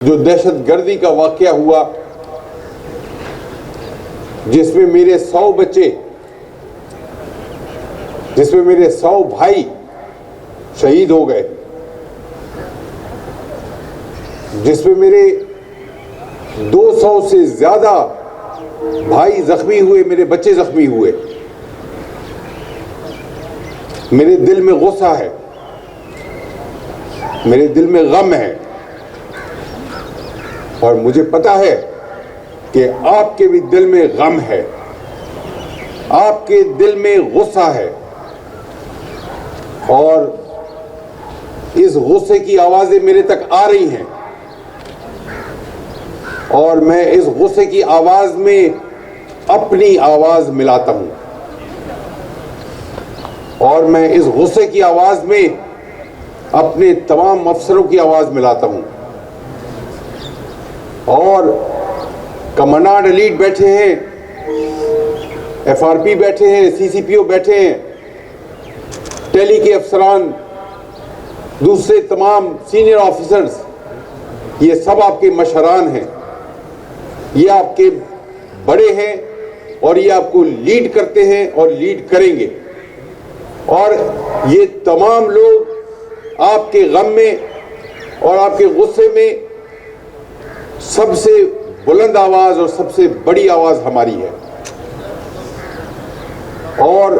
जो दहशतगर्दी का वाकया हुआ जिसमें मेरे 100 बच्चे, जिसमें मेरे 100 भाई शहीद हो गए, जिसमें मेरे 200 से ज्यादा भाई जख्मी हुए, मेरे बच्चे जख्मी हुए। मेरे दिल में गुस्सा है, मेरे दिल में गम है और मुझे पता है कि आपके भी दिल में गम है, आपके दिल में गुस्सा है और इस गुस्से की आवाजें मेरे तक आ रही हैं और मैं इस गुस्से की आवाज में अपनी आवाज मिलाता हूं और मैं इस गुस्से की आवाज में अपने तमाम अफसरों की आवाज मिलाता हूं। और कमांडेंट एलीट बैठे हैं, एफआरपी बैठे हैं, सीसीपीओ बैठे हैं, टेली के अफसरान, दूसरे तमाम सीनियर ऑफिसर्स, ये सब आपके मशरान हैं, ये आपके बड़े हैं और ये आपको लीड करते हैं और लीड करेंगे। और ये तमाम लोग आपके गम में और आपके गुस्से में सबसे बुलंद आवाज और सबसे बड़ी आवाज हमारी है। और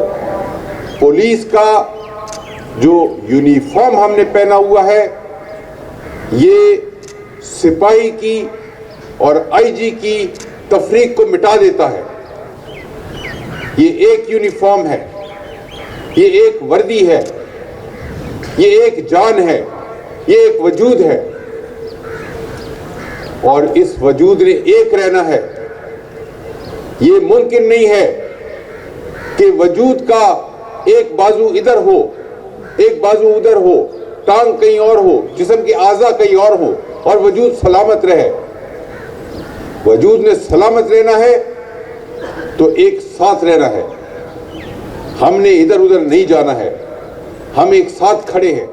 पुलिस का जो यूनिफॉर्म हमने पहना हुआ है, ये सिपाही की और आईजी की तफरीक को मिटा देता है। ये एक यूनिफॉर्म है, ये एक वर्दी है, ये एक जान है, ये एक वजूद है और इस वजूद ने एक रहना है। ये मुमकिन नहीं है कि वजूद का एक बाजू इधर हो, एक बाजू उधर हो, टांग कहीं और हो, जिस्म की आज़ा कहीं और हो और वजूद सलामत रहे। वजूद ने सलामत रहना है तो एक साथ रहना है, हमने इधर उधर नहीं जाना है, हम एक साथ खड़े हैं।